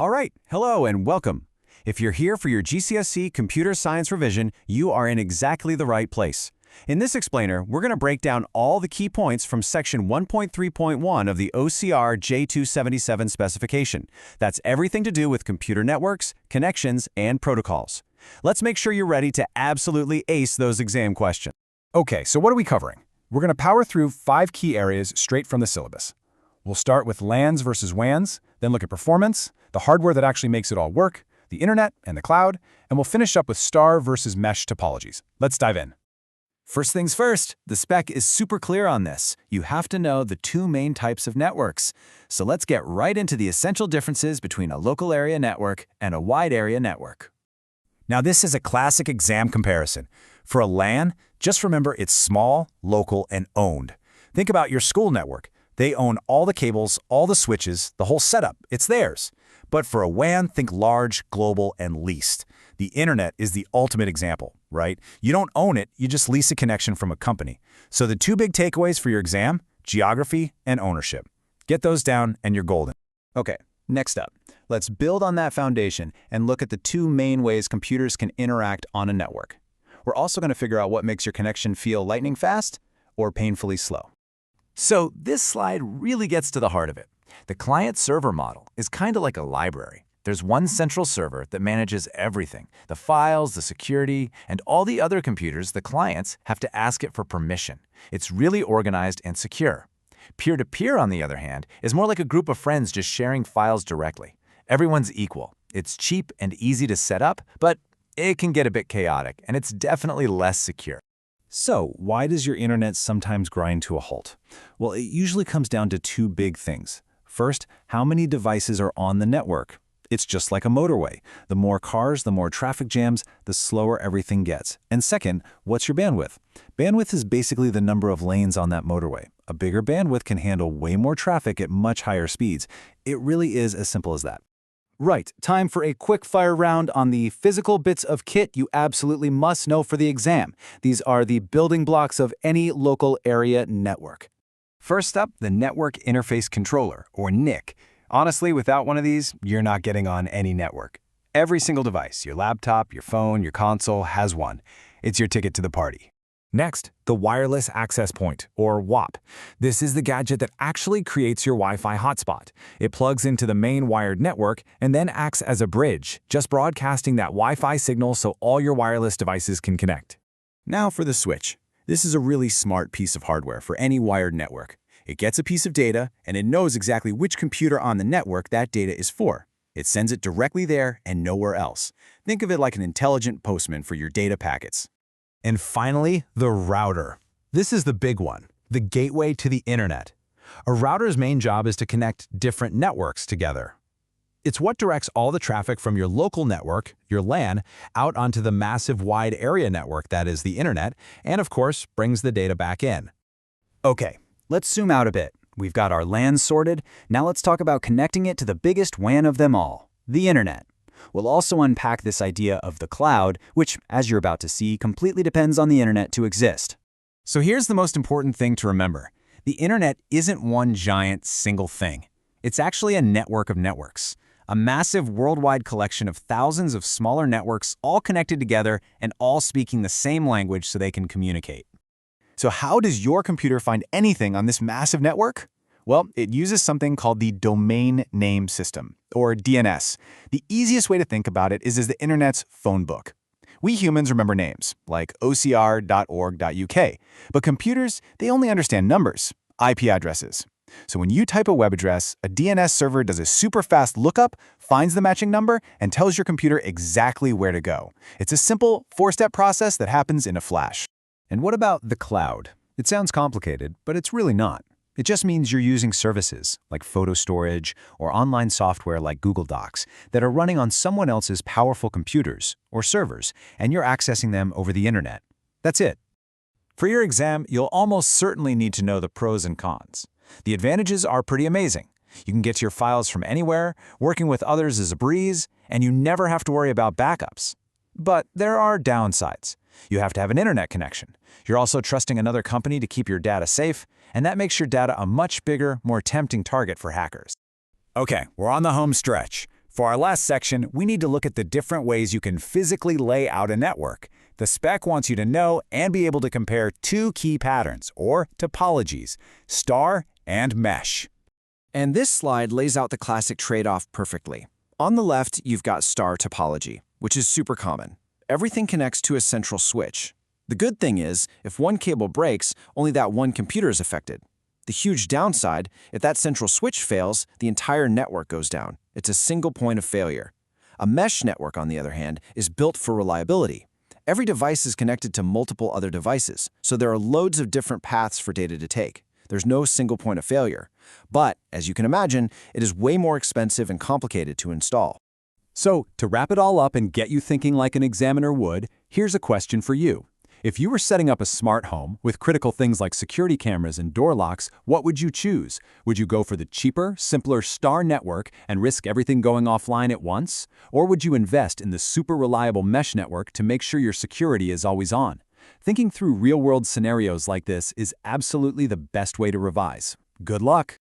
All right, hello and welcome. If you're here for your GCSE computer science revision, you are in exactly the right place. In this explainer, we're going to break down all the key points from section 1.3.1 of the OCR J277 specification. That's everything to do with computer networks, connections, and protocols. Let's make sure you're ready to absolutely ace those exam questions. Okay, so what are we covering? We're going to power through 5 key areas straight from the syllabus. We'll start with LANs versus WANs, then look at performance, the hardware that actually makes it all work, the internet and the cloud, and we'll finish up with star versus mesh topologies. Let's dive in. First things first, the spec is super clear on this. You have to know the 2 main types of networks. So let's get right into the essential differences between a local area network and a wide area network. Now this is a classic exam comparison. For a LAN, just remember it's small, local, and owned. Think about your school network. They own all the cables, all the switches, the whole setup. It's theirs. But for a WAN, think large, global, and leased. The internet is the ultimate example, right? You don't own it, you just lease a connection from a company. So the 2 big takeaways for your exam, geography and ownership. Get those down and you're golden. Okay, next up, let's build on that foundation and look at the 2 main ways computers can interact on a network. We're also going to figure out what makes your connection feel lightning fast or painfully slow. So this slide really gets to the heart of it. The client-server model is kind of like a library. There's one central server that manages everything, the files, the security, and all the other computers, the clients, have to ask it for permission. It's really organized and secure. Peer-to-peer, on the other hand, is more like a group of friends just sharing files directly. Everyone's equal. It's cheap and easy to set up, but it can get a bit chaotic, and it's definitely less secure. So, why does your internet sometimes grind to a halt? Well, it usually comes down to 2 big things. First, how many devices are on the network? It's just like a motorway. The more cars, the more traffic jams, the slower everything gets. And second, what's your bandwidth? Bandwidth is basically the number of lanes on that motorway. A bigger bandwidth can handle way more traffic at much higher speeds. It really is as simple as that. Right, time for a quick fire round on the physical bits of kit you absolutely must know for the exam. These are the building blocks of any local area network. First up, the Network Interface Controller, or NIC. Honestly, without one of these, you're not getting on any network. Every single device, your laptop, your phone, your console, has one. It's your ticket to the party. Next, the Wireless Access Point, or WAP. This is the gadget that actually creates your Wi-Fi hotspot. It plugs into the main wired network and then acts as a bridge, just broadcasting that Wi-Fi signal so all your wireless devices can connect. Now for the switch. This is a really smart piece of hardware for any wired network. It gets a piece of data, and it knows exactly which computer on the network that data is for. It sends it directly there and nowhere else. Think of it like an intelligent postman for your data packets. And finally, the router. This is the big one, the gateway to the internet. A router's main job is to connect different networks together. It's what directs all the traffic from your local network, your LAN, out onto the massive wide area network that is the internet, and of course, brings the data back in. Okay, let's zoom out a bit. We've got our LAN sorted. Now let's talk about connecting it to the biggest WAN of them all, the internet. We'll also unpack this idea of the cloud, which, as you're about to see, completely depends on the internet to exist. So here's the most important thing to remember. The internet isn't one giant single thing. It's actually a network of networks, a massive worldwide collection of thousands of smaller networks all connected together and all speaking the same language so they can communicate. So how does your computer find anything on this massive network? Well, it uses something called the Domain Name System, or DNS. The easiest way to think about it is as the internet's phone book. We humans remember names, like ocr.org.uk, but computers, they only understand numbers, IP addresses. So when you type a web address, a DNS server does a super fast lookup, finds the matching number, and tells your computer exactly where to go. It's a simple 4-step process that happens in a flash. And what about the cloud? It sounds complicated, but it's really not. It just means you're using services like photo storage or online software like Google Docs that are running on someone else's powerful computers or servers, and you're accessing them over the internet. That's it. For your exam, you'll almost certainly need to know the pros and cons. The advantages are pretty amazing. You can get to your files from anywhere, working with others is a breeze, and you never have to worry about backups. But there are downsides. You have to have an internet connection. You're also trusting another company to keep your data safe, and that makes your data a much bigger, more tempting target for hackers. Okay, we're on the home stretch. For our last section, we need to look at the different ways you can physically lay out a network. The spec wants you to know and be able to compare two key patterns, or topologies, star and mesh. And this slide lays out the classic trade-off perfectly. On the left, you've got star topology, which is super common. Everything connects to a central switch. The good thing is, if one cable breaks, only that one computer is affected. The huge downside, if that central switch fails, the entire network goes down. It's a single point of failure. A mesh network, on the other hand, is built for reliability. Every device is connected to multiple other devices, so there are loads of different paths for data to take. There's no single point of failure. But, as you can imagine, it is way more expensive and complicated to install. So, to wrap it all up and get you thinking like an examiner would, here's a question for you. If you were setting up a smart home with critical things like security cameras and door locks, what would you choose? Would you go for the cheaper, simpler star network and risk everything going offline at once? Or would you invest in the super reliable mesh network to make sure your security is always on? Thinking through real-world scenarios like this is absolutely the best way to revise. Good luck!